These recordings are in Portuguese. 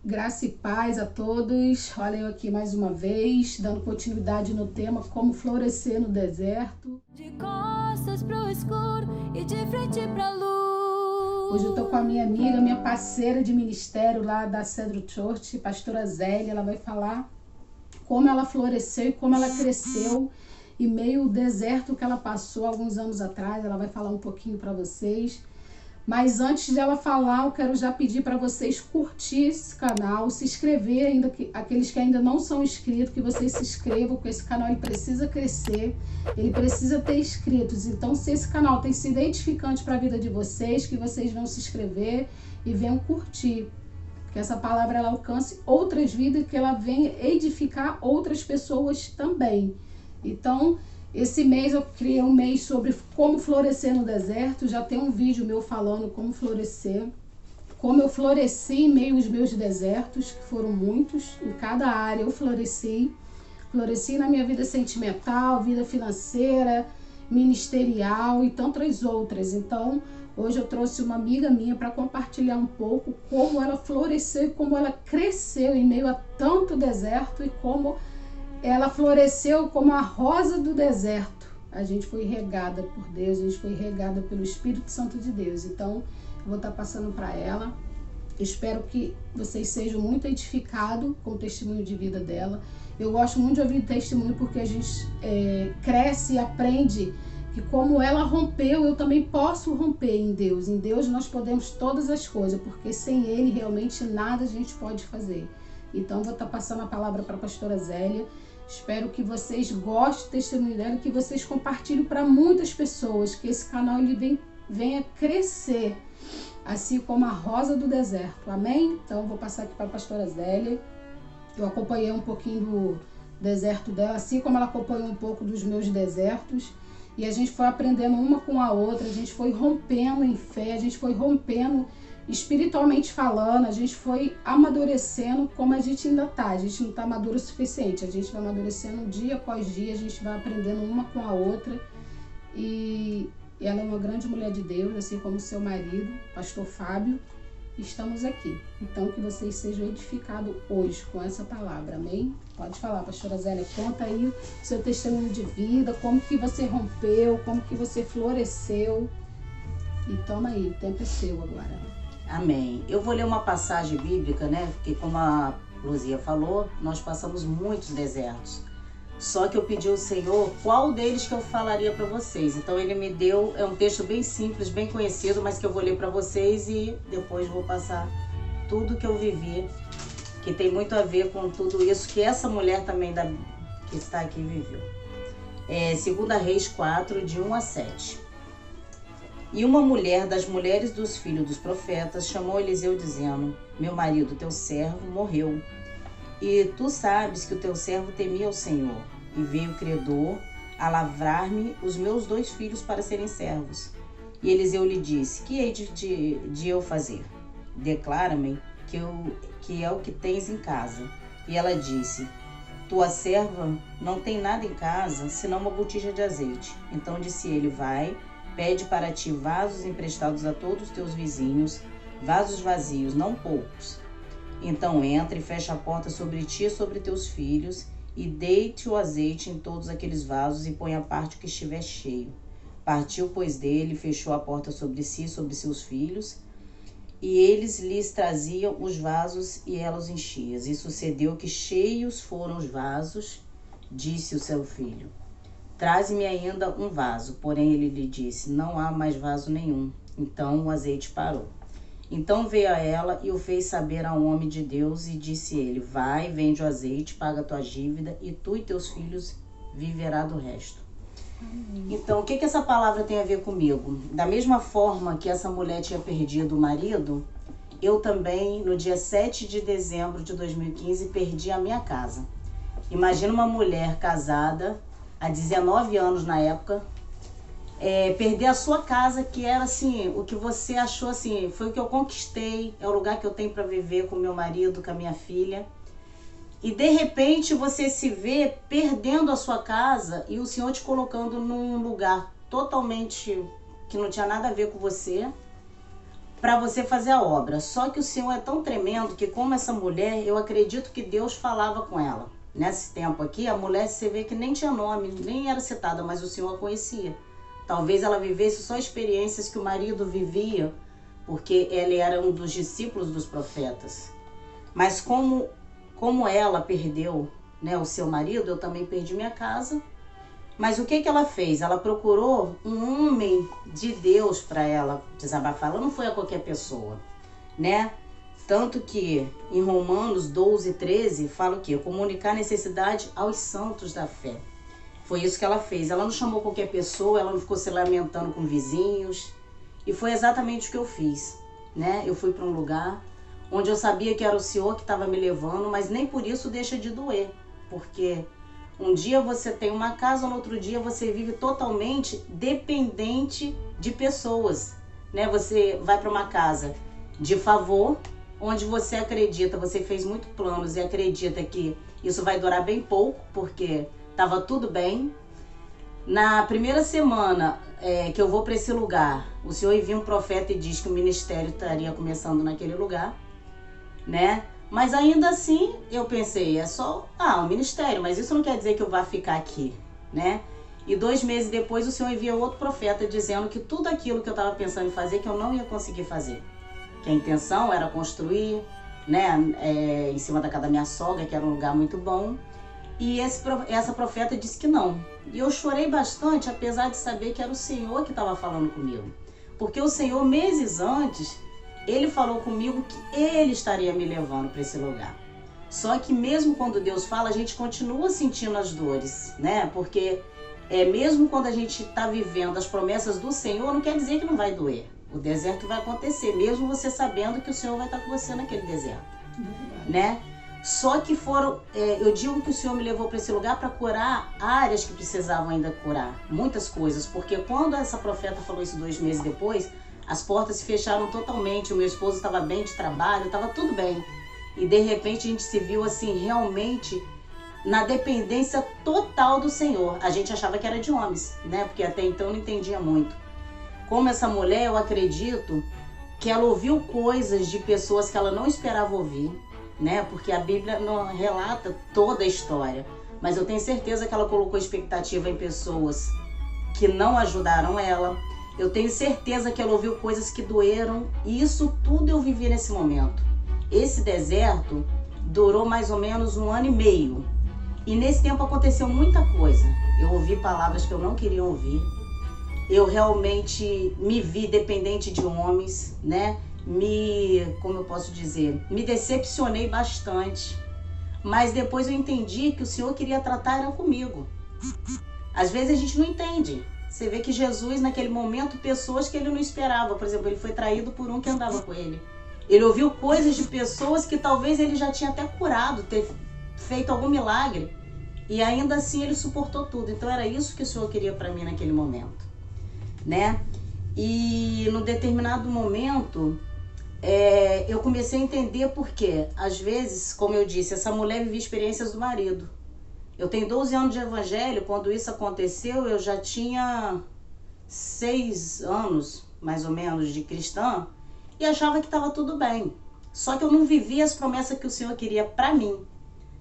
Graça e paz a todos. Olha eu aqui mais uma vez, dando continuidade no tema Como Florescer no Deserto. De costas pro escuro e de frente pra luz. Hoje eu tô com a minha amiga, minha parceira de ministério lá da Cedro Church, pastora Zélia. Ela vai falar como ela floresceu e como ela cresceu em meio ao deserto que ela passou alguns anos atrás. Ela vai falar um pouquinho para vocês. Mas antes de ela falar, eu quero já pedir para vocês curtir esse canal, se inscrever, ainda aqueles que ainda não são inscritos, que vocês se inscrevam, porque esse canal ele precisa crescer, ele precisa ter inscritos. Então, se esse canal tem sido edificante para a vida de vocês, que vocês vão se inscrever e venham curtir. Que essa palavra ela alcance outras vidas, que ela venha edificar outras pessoas também. Então, esse mês eu criei um mês sobre como florescer no deserto. Já tem um vídeo meu falando como florescer, como eu floresci em meio aos meus desertos, que foram muitos. Em cada área eu floresci. Floresci na minha vida sentimental, vida financeira, ministerial e tantas outras. Então, hoje eu trouxe uma amiga minha para compartilhar um pouco como ela floresceu e como ela cresceu em meio a tanto deserto e como ela floresceu como a rosa do deserto. A gente foi regada por Deus, a gente foi regada pelo Espírito Santo de Deus. Então, eu vou estar passando para ela. Espero que vocês sejam muito edificados com o testemunho de vida dela. Eu gosto muito de ouvir testemunho porque a gente cresce e aprende que como ela rompeu, eu também posso romper em Deus. Em Deus nós podemos todas as coisas, porque sem Ele realmente nada a gente pode fazer. Então, eu vou estar passando a palavra para a pastora Zélia. Espero que vocês gostem do testemunho dela, que vocês compartilhem para muitas pessoas, que esse canal ele venha crescer, assim como a rosa do deserto. Amém? Então, eu vou passar aqui para a pastora Zélia. Eu acompanhei um pouquinho do deserto dela, assim como ela acompanhou um pouco dos meus desertos. E a gente foi aprendendo uma com a outra, a gente foi rompendo em fé, a gente foi rompendo espiritualmente falando, a gente foi amadurecendo como a gente ainda tá. A gente não tá maduro o suficiente, a gente vai amadurecendo dia após dia, a gente vai aprendendo uma com a outra. E ela é uma grande mulher de Deus, assim como seu marido, pastor Fábio. Estamos aqui. Então, que vocês sejam edificados hoje com essa palavra, amém? Pode falar, pastora Zélia, conta aí o seu testemunho de vida, como que você rompeu, como que você floresceu. E toma aí, o tempo é seu agora. Amém. Eu vou ler uma passagem bíblica, né? Porque como a Luzia falou, nós passamos muitos desertos. Só que eu pedi ao Senhor qual deles que eu falaria para vocês. Então ele me deu, é um texto bem simples, bem conhecido, mas que eu vou ler para vocês e depois vou passar tudo que eu vivi, que tem muito a ver com tudo isso que essa mulher também que está aqui viveu. 2 Reis 4, de 1 a 7. E uma mulher das mulheres dos filhos dos profetas chamou Eliseu dizendo: meu marido, teu servo, morreu. E tu sabes que o teu servo temia o Senhor, e veio credor a lavrar-me os meus 2 filhos para serem servos. E Eliseu lhe disse: que hei de eu fazer? Declara-me que é o que tens em casa. E ela disse: tua serva não tem nada em casa, senão uma botija de azeite. Então disse ele: vai, pede para ti vasos emprestados a todos os teus vizinhos, vasos vazios, não poucos. Então entra e fecha a porta sobre ti e sobre teus filhos, e deite o azeite em todos aqueles vasos, e põe à parte o que estiver cheio. Partiu, pois, dele, fechou a porta sobre si e sobre seus filhos, e eles lhes traziam os vasos, e ela os enchia. E sucedeu que cheios foram os vasos, disse o seu filho: traze-me ainda um vaso. Porém ele lhe disse: não há mais vaso nenhum. Então o azeite parou. Então veio a ela e o fez saber a um homem de Deus, e disse ele: vai, vende o azeite, paga a tua dívida, e tu e teus filhos viverá do resto. Então, o que essa palavra tem a ver comigo? Da mesma forma que essa mulher tinha perdido o marido, eu também, no dia 7 de dezembro de 2015, perdi a minha casa. Imagina uma mulher casada, há 19 anos na época, perder a sua casa, que era assim, o que você achou assim, foi o que eu conquistei, é o lugar que eu tenho para viver com meu marido, com a minha filha. E de repente você se vê perdendo a sua casa e o Senhor te colocando num lugar totalmente que não tinha nada a ver com você, para você fazer a obra. Só que o Senhor é tão tremendo que, como essa mulher, eu acredito que Deus falava com ela. Nesse tempo aqui, a mulher, você vê que nem tinha nome, nem era citada, mas o Senhor a conhecia. Talvez ela vivesse só experiências que o marido vivia, porque ele era um dos discípulos dos profetas. Mas como ela perdeu, né, o seu marido, eu também perdi minha casa. Mas o que ela fez? Ela procurou um homem de Deus para ela desabafar. Ela não foi a qualquer pessoa, né? Tanto que em Romanos 12:13 fala o quê? Comunicar a necessidade aos santos da fé. Foi isso que ela fez. Ela não chamou qualquer pessoa, ela não ficou se lamentando com vizinhos. E foi exatamente o que eu fiz, né? Eu fui para um lugar onde eu sabia que era o Senhor que estava me levando, mas nem por isso deixa de doer. Porque um dia você tem uma casa, no outro dia você vive totalmente dependente de pessoas, né? Você vai para uma casa de favor, onde você acredita, você fez muitos planos e acredita que isso vai durar bem pouco, porque estava tudo bem. Na primeira semana que eu vou para esse lugar, o Senhor envia um profeta e diz que o ministério estaria começando naquele lugar, né? Mas ainda assim, eu pensei, é só um ministério, mas isso não quer dizer que eu vá ficar aqui, né? E 2 meses depois, o Senhor envia outro profeta dizendo que tudo aquilo que eu estava pensando em fazer, que eu não ia conseguir fazer. Que a intenção era construir, né, em cima da casa da minha sogra, que era um lugar muito bom. E essa profeta disse que não. E eu chorei bastante, apesar de saber que era o Senhor que estava falando comigo. Porque o Senhor, meses antes, Ele falou comigo que Ele estaria me levando para esse lugar. Só que mesmo quando Deus fala, a gente continua sentindo as dores, né? Porque mesmo quando a gente está vivendo as promessas do Senhor, não quer dizer que não vai doer. O deserto vai acontecer, mesmo você sabendo que o Senhor vai estar com você naquele deserto, né? Só que eu digo que o Senhor me levou para esse lugar para curar áreas que precisavam ainda curar, muitas coisas, porque quando essa profeta falou isso 2 meses depois, as portas se fecharam totalmente, o meu esposo estava bem de trabalho, estava tudo bem. E de repente a gente se viu assim, realmente na dependência total do Senhor. A gente achava que era de homens, né? Porque até então eu não entendia muito. Como essa mulher, eu acredito que ela ouviu coisas de pessoas que ela não esperava ouvir, né? Porque a Bíblia não relata toda a história. Mas eu tenho certeza que ela colocou expectativa em pessoas que não ajudaram ela. Eu tenho certeza que ela ouviu coisas que doeram. E isso tudo eu vivi nesse momento. Esse deserto durou mais ou menos 1 ano e meio. E nesse tempo aconteceu muita coisa. Eu ouvi palavras que eu não queria ouvir. Eu realmente me vi dependente de homens, né? Como eu posso dizer, me decepcionei bastante. Mas depois eu entendi que o Senhor queria tratar era comigo. Às vezes a gente não entende. Você vê que Jesus, naquele momento, pessoas que ele não esperava. Por exemplo, ele foi traído por um que andava com ele. Ele ouviu coisas de pessoas que talvez ele já tinha até curado, ter feito algum milagre. E ainda assim ele suportou tudo. Então era isso que o Senhor queria para mim naquele momento, né? E no determinado momento eu comecei a entender porque, às vezes, como eu disse, essa mulher vivia experiências do marido. Eu tenho 12 anos de evangelho. Quando isso aconteceu, eu já tinha 6 anos, mais ou menos, de cristã, e achava que estava tudo bem. Só que eu não vivia as promessas que o Senhor queria para mim,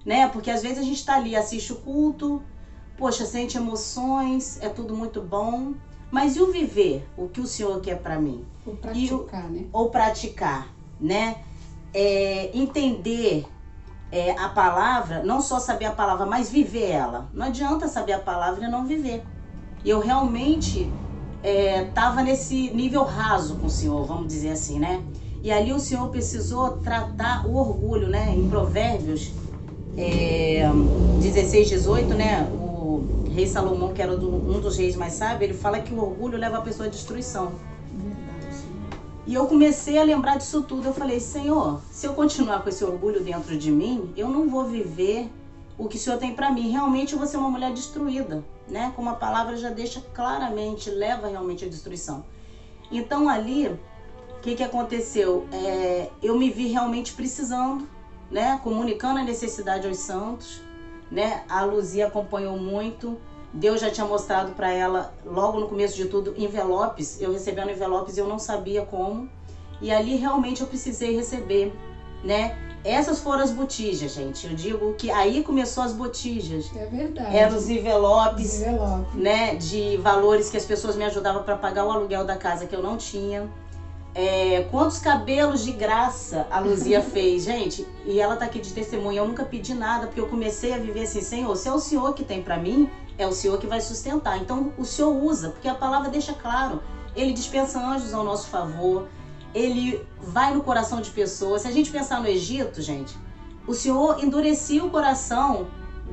né? Porque às vezes a gente está ali, assiste o culto, poxa, sente emoções, é tudo muito bom. Mas e o viver? O que o Senhor quer para mim? Ou praticar, né? Ou praticar, né? Entender a palavra, não só saber a palavra, mas viver ela. Não adianta saber a palavra e não viver. Eu realmente estava nesse nível raso com o Senhor, vamos dizer assim, né? E ali o Senhor precisou tratar o orgulho, né? Em Provérbios 16:18, né? Rei Salomão, que era um dos reis mais sábios, ele fala que o orgulho leva a pessoa à destruição. E eu comecei a lembrar disso tudo. Eu falei, Senhor, se eu continuar com esse orgulho dentro de mim, eu não vou viver o que o Senhor tem para mim. Realmente eu vou ser uma mulher destruída, né? Como a palavra já deixa claramente, leva realmente à destruição. Então ali, o que aconteceu? Eu me vi realmente precisando, né? Comunicando a necessidade aos santos, né? A Luzia acompanhou muito. Deus já tinha mostrado para ela, logo no começo de tudo, envelopes. Eu recebendo envelopes e eu não sabia como. E ali realmente eu precisei receber, né? Essas foram as botijas, gente. Eu digo que aí começou as botijas. É verdade. Eram os envelopes, né? De valores que as pessoas me ajudavam para pagar o aluguel da casa que eu não tinha. Quantos cabelos de graça a Luzia fez, gente. E ela tá aqui de testemunha. Eu nunca pedi nada, porque eu comecei a viver assim, Senhor, se é o Senhor que tem para mim, é o Senhor que vai sustentar. Então o Senhor usa, porque a palavra deixa claro. Ele dispensa anjos ao nosso favor. Ele vai no coração de pessoas. Se a gente pensar no Egito, gente, o Senhor endurecia o coração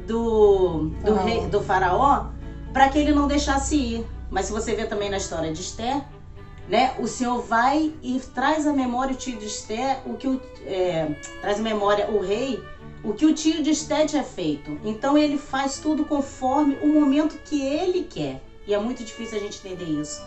do faraó para que ele não deixasse ir. Mas se você vê também na história de Esther, né, o Senhor vai e traz à memória o tio de Esther, traz à memória o rei, o que o tio de Esther tinha feito. Então ele faz tudo conforme o momento que ele quer. E é muito difícil a gente entender isso,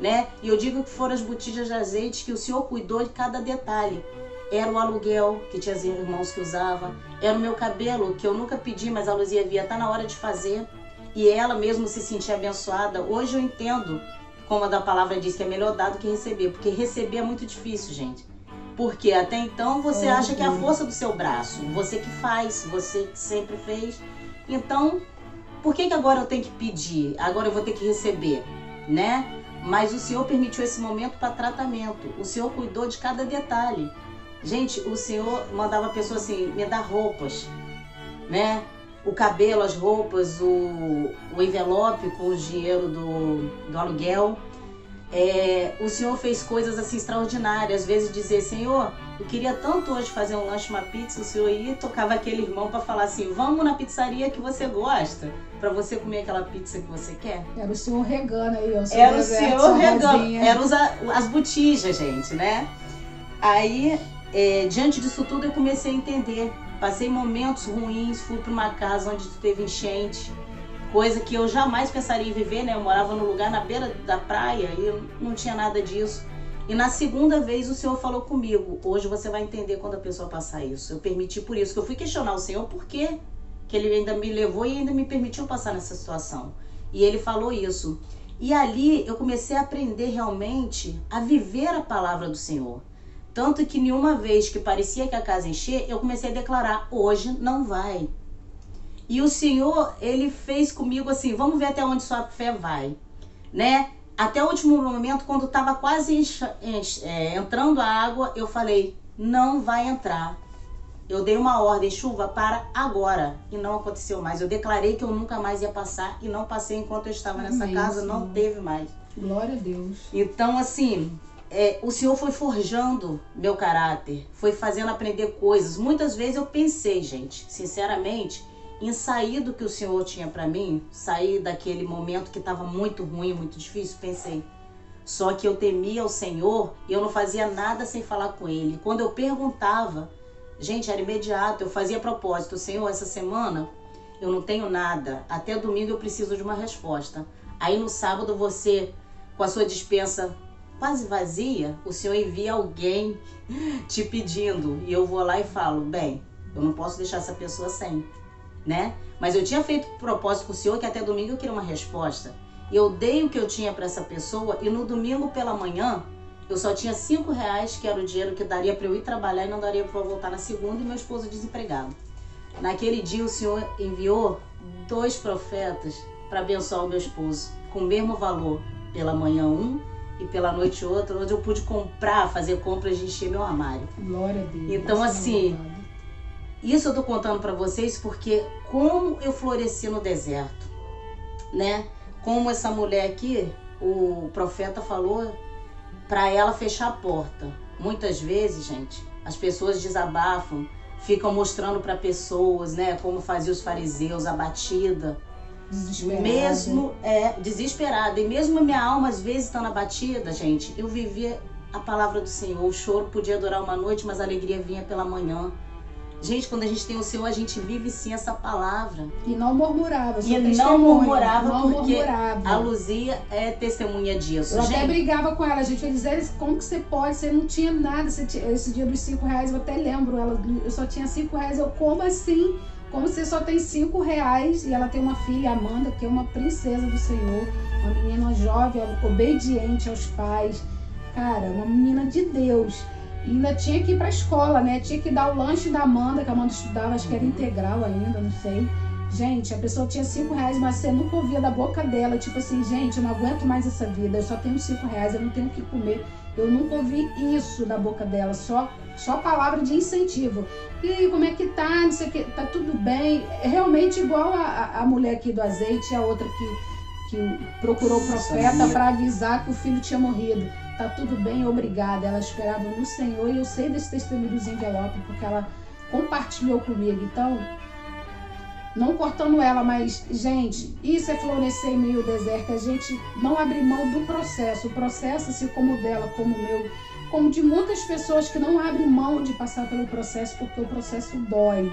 né? E eu digo que foram as botijas de azeite que o Senhor cuidou de cada detalhe. Era o aluguel que tinha os irmãos que usavam, era o meu cabelo que eu nunca pedi, mas a Luzia via, tá na hora de fazer. E ela mesmo se sentia abençoada. Hoje eu entendo, como a palavra diz, que é melhor dar do que receber, porque receber é muito difícil, gente. Porque até então você acha que é a força do seu braço, você que faz, você que sempre fez. Então, por que agora eu tenho que pedir? Agora eu vou ter que receber, né? Mas o Senhor permitiu esse momento para tratamento. O Senhor cuidou de cada detalhe. Gente, o Senhor mandava a pessoa assim, me dar roupas, né? O cabelo, as roupas, o envelope com o dinheiro do aluguel. O Senhor fez coisas assim extraordinárias. Às vezes dizer, Senhor, eu queria tanto hoje fazer um lanche, uma pizza. O Senhor ia e tocava aquele irmão para falar assim, vamos na pizzaria que você gosta, para você comer aquela pizza que você quer. Era o Senhor regando aí. Era o Senhor regando. Eram as botijas, gente, né? Aí, diante disso tudo, eu comecei a entender. Passei momentos ruins, fui para uma casa onde teve enchente, coisa que eu jamais pensaria em viver, né? Eu morava num lugar na beira da praia e eu não tinha nada disso. E na segunda vez o Senhor falou comigo, hoje você vai entender quando a pessoa passar isso. Eu permiti por isso, que eu fui questionar o Senhor por quê que Ele ainda me levou e ainda me permitiu passar nessa situação. E Ele falou isso. E ali eu comecei a aprender realmente a viver a palavra do Senhor. Tanto que nenhuma vez que parecia que a casa encher, eu comecei a declarar, hoje não vai. E o Senhor, Ele fez comigo assim, vamos ver até onde sua fé vai, né? Até o último momento, quando estava quase entrando a água, eu falei, não vai entrar. Eu dei uma ordem, chuva, para agora. E não aconteceu mais. Eu declarei que eu nunca mais ia passar e não passei enquanto eu estava nessa casa, Senhor. Não teve mais. Glória a Deus. Então, assim, o Senhor foi forjando meu caráter, foi fazendo aprender coisas. Muitas vezes eu pensei, gente, sinceramente, em sair do que o Senhor tinha para mim, sair daquele momento que estava muito ruim, muito difícil, pensei. Só que eu temia o Senhor e eu não fazia nada sem falar com Ele. Quando eu perguntava, gente, era imediato, eu fazia propósito, Senhor, essa semana eu não tenho nada, até domingo eu preciso de uma resposta. Aí no sábado você, com a sua despensa quase vazia, o Senhor envia alguém te pedindo e eu vou lá e falo, bem, eu não posso deixar essa pessoa sem, né? Mas eu tinha feito propósito com o Senhor que até domingo eu queria uma resposta. E eu dei o que eu tinha para essa pessoa e no domingo pela manhã eu só tinha R$5, que era o dinheiro que daria para eu ir trabalhar e não daria para eu voltar na segunda, e meu esposo desempregado. Naquele dia o Senhor enviou 2 profetas para abençoar o meu esposo, com o mesmo valor, pela manhã um e pela noite outro, onde eu pude fazer compras de encher meu armário. Glória a Deus. Então assim, isso eu tô contando para vocês porque como eu floresci no deserto, né? Como essa mulher aqui, o profeta falou para ela fechar a porta. Muitas vezes, gente, as pessoas desabafam, ficam mostrando para pessoas, né, como faziam os fariseus, abatida, desesperada. E mesmo a minha alma às vezes estando abatida, gente, eu vivia a palavra do Senhor. O choro podia durar uma noite, mas a alegria vinha pela manhã. Gente, quando a gente tem o Senhor, a gente vive sim essa palavra. E não murmurava. E não murmurava, porque a Luzia é testemunha disso. Eu até brigava com ela, gente. Eles diziam, como que você pode? Você não tinha nada. Esse dia dos R$5, eu até lembro. Eu só tinha R$5. Eu, como assim? Como você só tem R$5? E ela tem uma filha, Amanda, que é uma princesa do Senhor. Uma menina jovem, obediente aos pais. Cara, uma menina de Deus. E ainda tinha que ir pra escola, né? Tinha que dar o lanche da Amanda, que a Amanda estudava, acho que era integral ainda, não sei. Gente, a pessoa tinha R$5, mas você nunca ouvia da boca dela, tipo assim, gente, eu não aguento mais essa vida, eu só tenho R$5, eu não tenho o que comer. Eu nunca ouvi isso da boca dela, só palavra de incentivo. E aí, como é que tá? Não sei o que, tá tudo bem. É realmente igual a mulher aqui do azeite, a outra que procurou o profeta para avisar que o filho tinha morrido. Tá tudo bem, obrigada. Ela esperava no Senhor e eu sei desse testemunho dos envelopes, porque ela compartilhou comigo. Então, não cortando ela, mas, gente, isso é florescer em meio ao deserto. A gente não abre mão do processo. O processo, assim como o dela, como o meu, como de muitas pessoas que não abrem mão de passar pelo processo, porque o processo dói.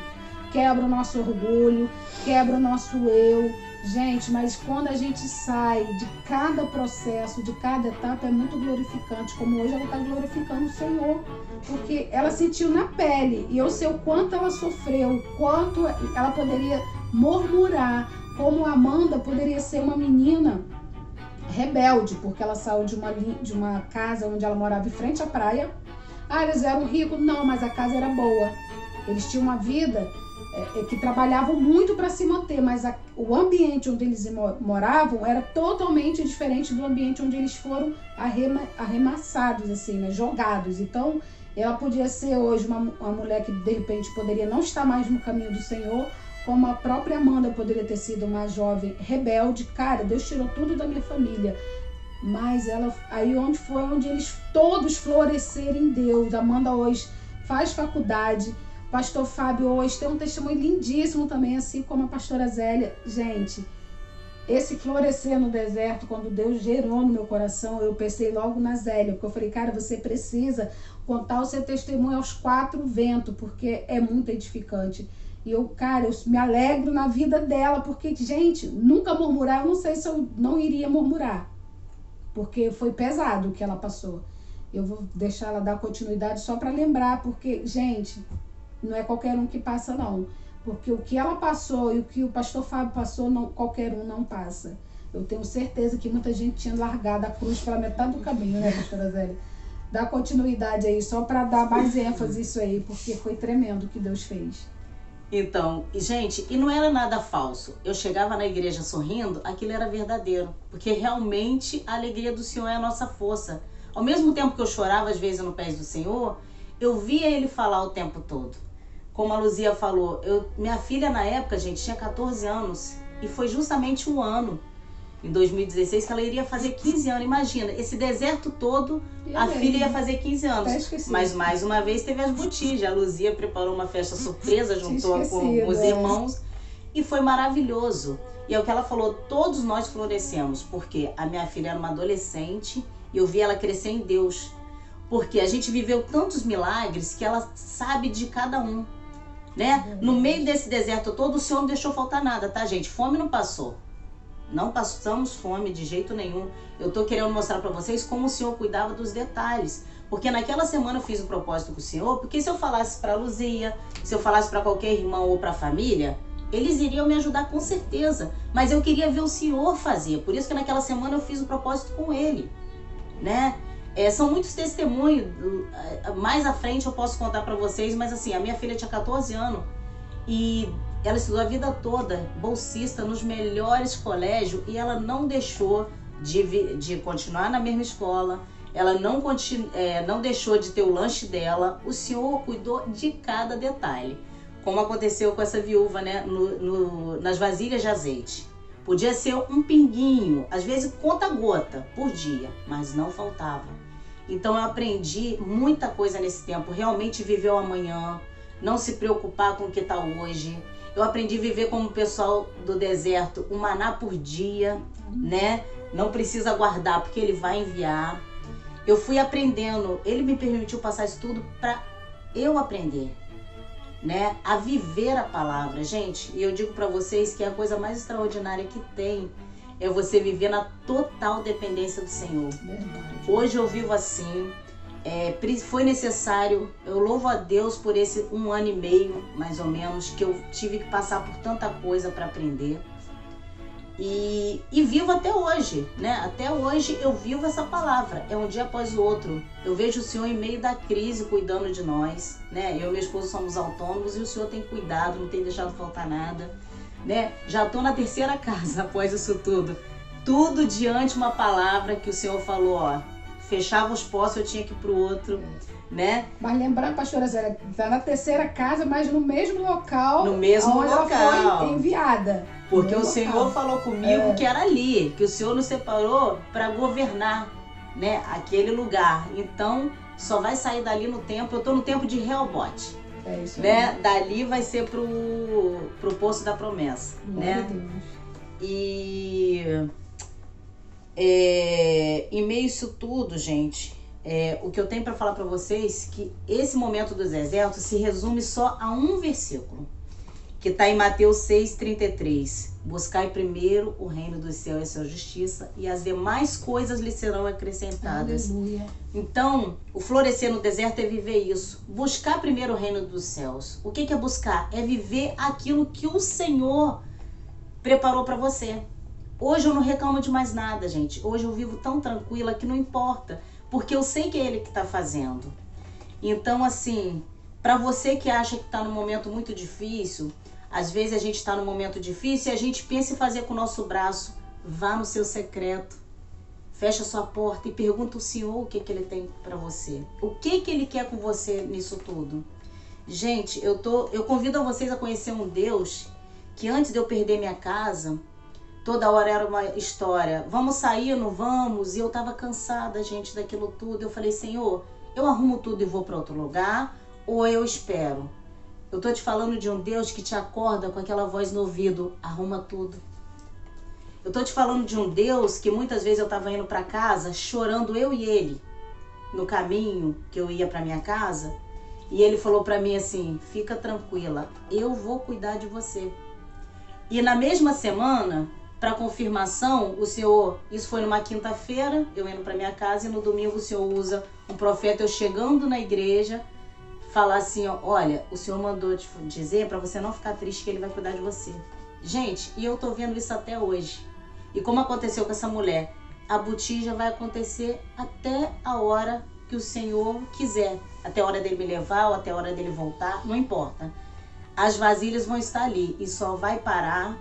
Quebra o nosso orgulho, quebra o nosso eu. Gente, mas quando a gente sai de cada processo, de cada etapa, é muito glorificante. Como hoje ela está glorificando o Senhor, porque ela sentiu na pele. E eu sei o quanto ela sofreu, o quanto ela poderia murmurar, como a Amanda poderia ser uma menina rebelde, porque ela saiu de uma casa onde ela morava em frente à praia. Ah, eles eram ricos? Não, mas a casa era boa. Eles tinham uma vida que trabalhavam muito para se manter, mas o ambiente onde eles moravam era totalmente diferente do ambiente onde eles foram arremessados, assim, né, jogados. Então, ela podia ser hoje uma mulher que de repente poderia não estar mais no caminho do Senhor, como a própria Amanda poderia ter sido uma jovem rebelde. Cara, Deus tirou tudo da minha família, mas ela aí onde eles todos floresceram em Deus. A Amanda hoje faz faculdade. Pastor Fábio hoje tem um testemunho lindíssimo também, assim como a pastora Zélia. Gente, esse florescer no deserto, quando Deus gerou no meu coração, eu pensei logo na Zélia, porque eu falei, cara, você precisa contar o seu testemunho aos 4 ventos, porque é muito edificante. E eu me alegro na vida dela, porque, gente, nunca murmurar, eu não sei se eu não iria murmurar, porque foi pesado o que ela passou. Eu vou deixar ela dar continuidade só para lembrar, porque, gente, não é qualquer um que passa, não. Porque o que ela passou e o que o pastor Fábio passou, não, qualquer um não passa. Eu tenho certeza que muita gente tinha largado a cruz pela metade do caminho, né, pastora Zélia? Dá continuidade aí, só para dar mais ênfase isso aí, porque foi tremendo o que Deus fez. Então, gente, e não era nada falso. Eu chegava na igreja sorrindo, aquilo era verdadeiro. Porque realmente a alegria do Senhor é a nossa força. Ao mesmo tempo que eu chorava às vezes no pés do Senhor, eu via Ele falar o tempo todo. Como a Luzia falou, minha filha na época, gente, tinha 14 anos. E foi justamente um ano, em 2016, que ela iria fazer 15 anos. Imagina, esse deserto todo, a filha ia fazer 15 anos. Mas mais uma vez teve as botijas. A Luzia preparou uma festa surpresa, juntou com os irmãos. E foi maravilhoso. E é o que ela falou, todos nós florescemos. Porque a minha filha era uma adolescente e eu vi ela crescer em Deus. Porque a gente viveu tantos milagres que ela sabe de cada um, né? No meio desse deserto todo, o Senhor não deixou faltar nada, tá, gente? Fome não passou. Não passamos fome de jeito nenhum. Eu tô querendo mostrar para vocês como o Senhor cuidava dos detalhes. Porque naquela semana eu fiz um propósito com o Senhor, porque se eu falasse para Luzia, se eu falasse para qualquer irmão ou para a família, eles iriam me ajudar com certeza. Mas eu queria ver o Senhor fazer. Por isso que naquela semana eu fiz o propósito com Ele, né? São muitos testemunhos, mais à frente eu posso contar para vocês, mas assim, a minha filha tinha 14 anos e ela estudou a vida toda, bolsista nos melhores colégios, e ela não deixou de continuar na mesma escola, ela não deixou de ter o lanche dela. O Senhor cuidou de cada detalhe, como aconteceu com essa viúva, né, nas vasilhas de azeite. Podia ser um pinguinho, às vezes conta-gota por dia, mas não faltava. Então eu aprendi muita coisa nesse tempo, realmente viver o amanhã, não se preocupar com o que está hoje. Eu aprendi a viver como o pessoal do deserto, um maná por dia, né? Não precisa guardar, porque Ele vai enviar. Eu fui aprendendo, Ele me permitiu passar isso tudo para eu aprender, né, a viver a palavra, gente. E eu digo para vocês que a coisa mais extraordinária que tem é você viver na total dependência do Senhor. Verdade. Hoje eu vivo assim. Foi necessário, eu louvo a Deus por esse 1 ano e meio, mais ou menos, que eu tive que passar por tanta coisa para aprender. E vivo até hoje, né? Até hoje eu vivo essa palavra, é um dia após o outro. Eu vejo o Senhor em meio da crise cuidando de nós, né? Eu e meu esposo somos autônomos e o Senhor tem cuidado, não tem deixado faltar nada, né? Já estou na 3ª casa após isso tudo. Tudo diante de uma palavra que o Senhor falou, ó, fechava os poços, eu tinha que ir pro outro, né? Mas lembrando, pastora Zélia, tá na 3ª casa, mas no mesmo local. No mesmo onde local. ela foi enviada. Porque o Senhor falou comigo que era ali, que o Senhor nos separou para governar, né, aquele lugar. Então, só vai sair dali no tempo, eu tô no tempo de Rehobote. É isso, né? Dali vai ser pro Poço da Promessa, né? E em meio a isso tudo, gente, o que eu tenho para falar para vocês que esse momento do deserto se resume só a um versículo, que está em Mateus 6,33. Buscai primeiro o reino dos céus e a sua justiça, e as demais coisas lhe serão acrescentadas. Aleluia. Então, o florescer no deserto é viver isso. Buscar primeiro o reino dos céus. O que é buscar? É viver aquilo que o Senhor preparou para você. Hoje eu não reclamo de mais nada, gente. Hoje eu vivo tão tranquila que não importa, porque eu sei que é Ele que está fazendo. Então, assim, para você que acha que está num momento muito difícil, às vezes a gente está num momento difícil e a gente pensa em fazer com o nosso braço. Vá no seu secreto, fecha sua porta e pergunta ao Senhor o que Ele tem para você. O que Ele quer com você nisso tudo? Gente, eu convido a vocês a conhecer um Deus que antes de eu perder minha casa, toda hora era uma história. Vamos sair, não vamos? E eu estava cansada, gente, daquilo tudo. Eu falei, Senhor, eu arrumo tudo e vou para outro lugar ou eu espero? Eu tô te falando de um Deus que te acorda com aquela voz no ouvido, arruma tudo. Eu tô te falando de um Deus que muitas vezes eu tava indo para casa, chorando eu e ele, no caminho que eu ia para minha casa, e ele falou para mim assim, fica tranquila, eu vou cuidar de você. E na mesma semana, para confirmação, o Senhor, isso foi numa quinta-feira, eu indo para minha casa, e no domingo o Senhor usa um profeta, eu chegando na igreja, falar assim, ó, olha, o Senhor mandou te dizer para você não ficar triste que Ele vai cuidar de você. Gente, e eu tô vendo isso até hoje. E como aconteceu com essa mulher, a botija vai acontecer até a hora que o Senhor quiser. Até a hora dele me levar ou até a hora dele voltar, não importa. As vasilhas vão estar ali e só vai parar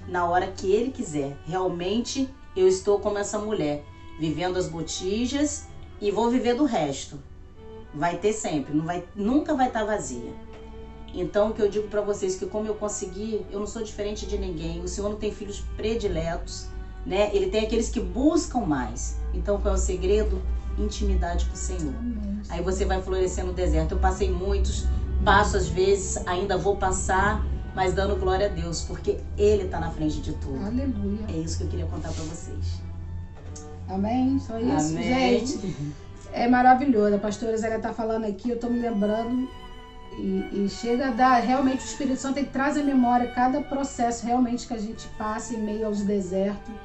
na hora que Ele quiser. Realmente, eu estou como essa mulher, vivendo as botijas e vou viver do resto. Vai ter sempre, nunca vai estar vazia. Então, o que eu digo para vocês, que como eu consegui, eu não sou diferente de ninguém. O Senhor não tem filhos prediletos, né? Ele tem aqueles que buscam mais. Então, qual é o segredo? Intimidade com o Senhor. Amém. Aí você vai florescer no deserto. Eu passei muitos, passo às vezes, ainda vou passar, mas dando glória a Deus, porque Ele está na frente de tudo. Aleluia. É isso que eu queria contar para vocês. Amém? Só isso, amém. Gente. É maravilhoso, a pastora Zélia está falando aqui, eu estou me lembrando e chega a dar, realmente o Espírito Santo ele traz à memória cada processo realmente que a gente passa em meio aos desertos.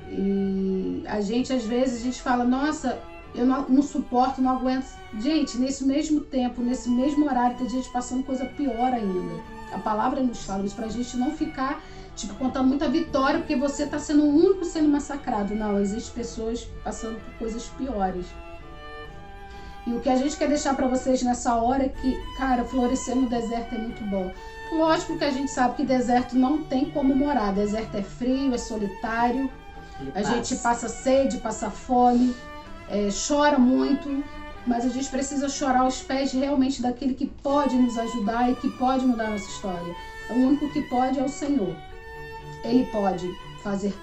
E a gente, às vezes, a gente fala, nossa, eu não suporto, não aguento. Gente, nesse mesmo tempo, nesse mesmo horário, tem gente passando coisa pior ainda. A palavra nos fala isso, pra gente não ficar, contando muita vitória, porque você está sendo o único sendo massacrado. Não, existem pessoas passando por coisas piores. E o que a gente quer deixar para vocês nessa hora é que, cara, florescer no deserto é muito bom. Lógico que a gente sabe que deserto não tem como morar. Deserto é frio, é solitário. A gente passa sede, passa fome, chora muito. Mas a gente precisa chorar aos pés realmente daquele que pode nos ajudar e que pode mudar a nossa história. O único que pode é o Senhor. Ele pode fazer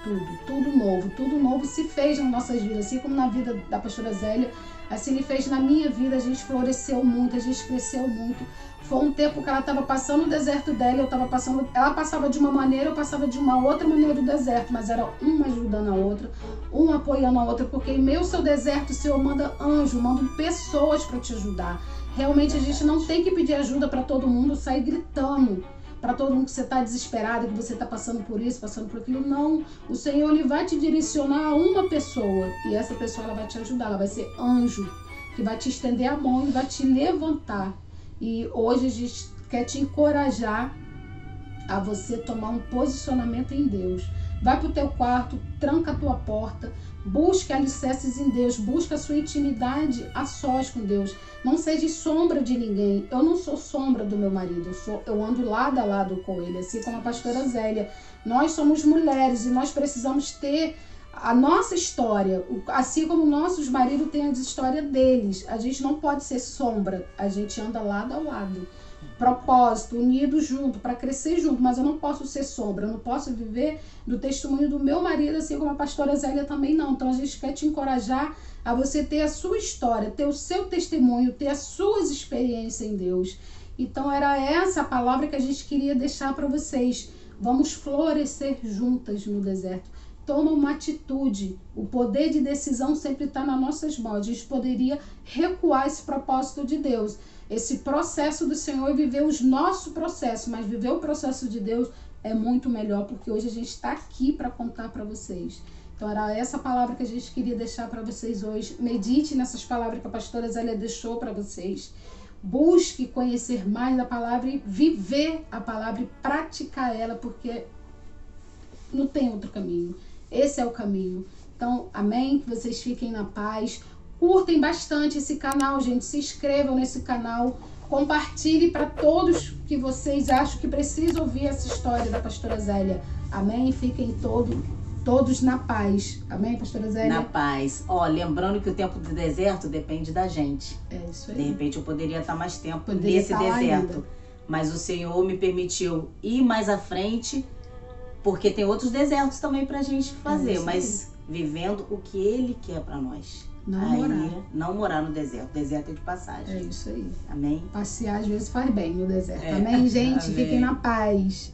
tudo novo se fez nas nossas vidas, assim como na vida da pastora Zélia, assim Ele fez na minha vida. A gente floresceu muito, a gente cresceu muito. Foi um tempo que ela estava passando o deserto dela, eu estava passando, ela passava de uma maneira, eu passava de uma outra maneira do deserto, mas era uma ajudando a outra, um apoiando a outra, porque em meio ao seu deserto o Senhor manda anjo, manda pessoas para te ajudar. Realmente a gente não tem que pedir ajuda para todo mundo, sair gritando para todo mundo que você está desesperado, que você está passando por isso, passando por aquilo. Não, o Senhor Ele vai te direcionar a uma pessoa e essa pessoa ela vai te ajudar, ela vai ser anjo, que vai te estender a mão e vai te levantar. E hoje a gente quer te encorajar a você tomar um posicionamento em Deus. vai pro teu quarto, tranca a tua porta, busque alicerces em Deus, busca a sua intimidade a sós com Deus. Não seja sombra de ninguém. Eu não sou sombra do meu marido, eu ando lado a lado com ele, assim como a pastora Zélia. Nós somos mulheres e nós precisamos ter a nossa história, assim como nossos maridos têm a história deles. A gente não pode ser sombra, a gente anda lado a lado. Propósito, unido junto, para crescer junto, mas eu não posso ser sombra, eu não posso viver do testemunho do meu marido, assim como a pastora Zélia também não. Então a gente quer te encorajar a você ter a sua história, ter o seu testemunho, ter as suas experiências em Deus. Então era essa a palavra que a gente queria deixar para vocês. Vamos florescer juntas no deserto. Toma uma atitude. O poder de decisão sempre está nas nossas mãos. A gente poderia recuar esse propósito de Deus, esse processo do Senhor, e viver os nossos processos, mas viver o processo de Deus é muito melhor, porque hoje a gente está aqui para contar para vocês. Então era essa palavra que a gente queria deixar para vocês hoje. Medite nessas palavras que a pastora Zélia deixou para vocês. Busque conhecer mais da palavra e viver a palavra e praticar ela, porque não tem outro caminho. Esse é o caminho. Então, amém? Que vocês fiquem na paz. Curtem bastante esse canal, gente. Se inscrevam nesse canal. Compartilhe para todos que vocês acham que precisam ouvir essa história da pastora Zélia. Amém? Fiquem todos na paz. Amém, pastora Zélia? Na paz. Lembrando que o tempo do deserto depende da gente. É isso aí. De repente eu poderia estar mais tempo nesse deserto. Mas o Senhor me permitiu ir mais à frente, porque tem outros desertos também pra gente fazer, mas vivendo o que Ele quer pra nós. Não morar no deserto. Deserto é de passagem. É isso aí. Amém? Passear às vezes faz bem no deserto. Amém, gente? Amém. Fiquem na paz.